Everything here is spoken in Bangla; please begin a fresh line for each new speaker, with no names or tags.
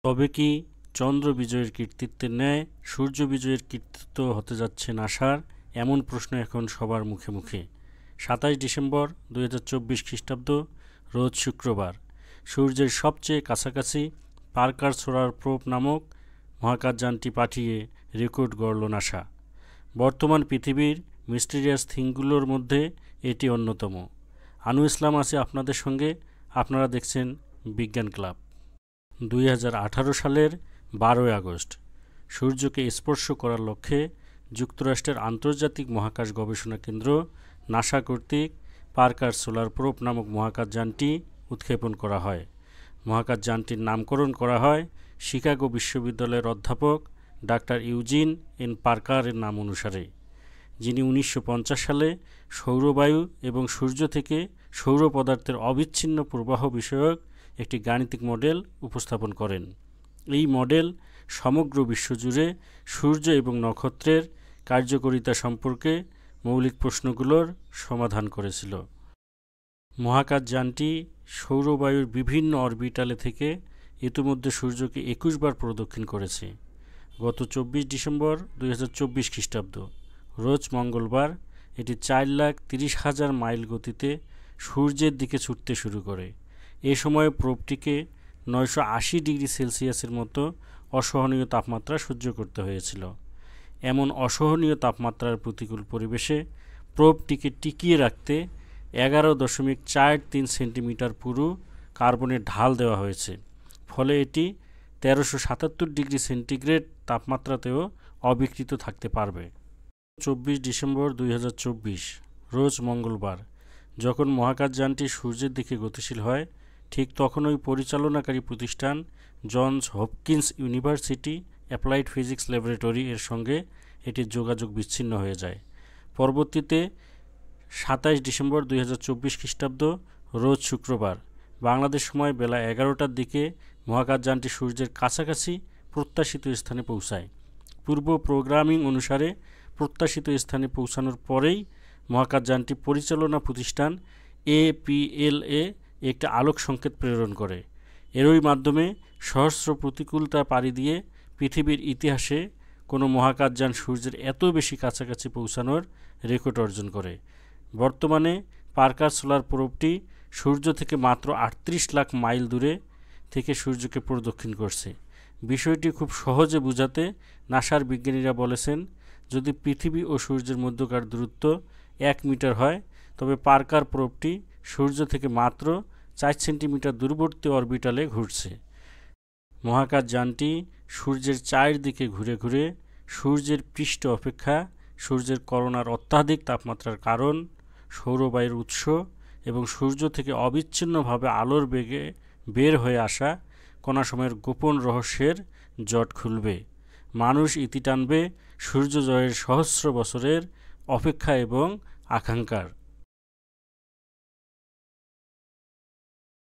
তবে কি চন্দ্র বিজয়ের কৃতিত্বের ন্যায় সূর্য বিজয়ের কৃতিত্ব হতে যাচ্ছে নাসার? এমন প্রশ্ন এখন সবার মুখে মুখে। ২৭ ডিসেম্বর ২০২৪ খ্রিস্টাব্দ, রোজ শুক্রবার। সূর্যের সবচেয়ে কাছাকাছি পার্কার সোলার প্রোব নামক মহাকাশযানটি পাঠিয়ে রেকর্ড গড়ল নাসা। বর্তমান পৃথিবীর মিস্টিরিয়াস থিংগুলোর মধ্যে এটি অন্যতম। আনু ইসলাম আছে আপনাদের সঙ্গে। আপনারা দেখছেন বিজ্ঞান ক্লাব। ২০১৮ সালের ১২ই আগস্ট সূর্যকে স্পর্শ করার লক্ষ্যে যুক্তরাষ্ট্রের আন্তর্জাতিক মহাকাশ গবেষণা কেন্দ্র নাসা কর্তৃক পার্কার সোলার প্রোব নামক মহাকাশযানটি উৎক্ষেপণ করা হয়। মহাকাশযানটির নামকরণ করা হয় শিকাগো বিশ্ববিদ্যালয়ের অধ্যাপক ডাক্তার ইউজিন এন পার্কারের নাম অনুসারে, যিনি ১৯৫০ সালে সৌরবায়ু এবং সূর্য থেকে সৌর পদার্থের অবিচ্ছিন্ন প্রবাহ বিষয়ক একটি গাণিতিক মডেল উপস্থাপন করেন। এই মডেল সমগ্র বিশ্বজুড়ে সূর্য এবং নক্ষত্রের কার্যকারিতা সম্পর্কে মৌলিক প্রশ্নগুলোর সমাধান করেছিল। মহাকাশযানটি সৌরবায়ুর বিভিন্ন অরবিটালে থেকে ইতিমধ্যে সূর্যকে ২১ বার প্রদক্ষিণ করেছে। গত ২৪ ডিসেম্বর ২০২৪ খ্রিস্টাব্দ, রোজ মঙ্গলবার, এটি ৪,৩০,০০০ মাইল গতিতে সূর্যের দিকে ছুটতে শুরু করে। এ সময় প্রোবটিকে ৯৮০ ডিগ্রি সেলসিয়াসের মতো অসহনীয় তাপমাত্রা সহ্য করতে হয়েছিল। এমন অসহনীয় তাপমাত্রার প্রতিকূল পরিবেশে প্রোবটিকে টিকিয়ে রাখতে ১১.৪৩ সেন্টিমিটার পুরু কার্বনের ঢাল দেওয়া হয়েছে। ফলে এটি ১৩৭৭ ডিগ্রি সেন্টিগ্রেড তাপমাত্রাতেও অবিকৃত থাকতে পারবে। ২৪ ডিসেম্বর ২০২৪, রোজ মঙ্গলবার, যখন মহাকাশযানটি সূর্যের দিকে গতিশীল হয়, ঠিক তখনই পরিচালনাকারী প্রতিষ্ঠান Johns Hopkins University Applied Physics Laboratory এর সঙ্গে এটির যোগাযোগ বিচ্ছিন্ন হয়ে যায়। পরবর্তীতে ২৭ ডিসেম্বর ২০২৪ খ্রিস্টাব্দ, রোজ শুক্রবার, বাংলাদেশ সময় বেলা ১১টার দিকে মহাকাশযানটি সূর্যের কাছাকাছি প্রত্যাশিত স্থানে পৌঁছায়। পূর্ব প্রোগ্রামিং অনুসারে প্রত্যাশিত স্থানে পৌঁছানোর পরেই মহাকাশযানটি পরিচালনা প্রতিষ্ঠান এপিএলএ একটি আলোক সংকেত প্রেরণ করে। এরই মাধ্যমে সহস্র প্রতিকূলতা পাড়ি দিয়ে পৃথিবীর ইতিহাসে কোনো মহাকাশযান সূর্যের এত বেশি কাছাকাছি পৌঁছানোর রেকর্ড অর্জন করে। বর্তমানে পার্কার সোলার প্রোবটি সূর্য থেকে মাত্র ৩৮ লাখ মাইল দূরে থেকে সূর্যকে প্রদক্ষিণ করছে। বিষয়টি খুব সহজে বোঝাতে নাসার বিজ্ঞানীরা বলেছেন, যদি পৃথিবী ও সূর্যের মধ্যকার দূরত্ব ১ মিটার হয়, তবে পার্কার প্রোবটি সূর্য থেকে মাত্র ৪ সেন্টিমিটার দূরবর্তী অরবিটালে ঘুরছে। মহাকাশযানটি সূর্যের চারদিকে ঘুরে ঘুরে সূর্যের পৃষ্ঠ অপেক্ষা সূর্যের করোনার অত্যাধিক তাপমাত্রার কারণ, সৌরবায়ুর উৎস এবং সূর্য থেকে অবিচ্ছিন্নভাবে আলোর বেগে বের হয়ে আসা কণাসমূহের গোপন রহস্যের জট খুলবে। মানুষ ইতি টানবে সূর্য জয়ের সহস্র বছরের অপেক্ষা এবং আকাঙ্ক্ষার।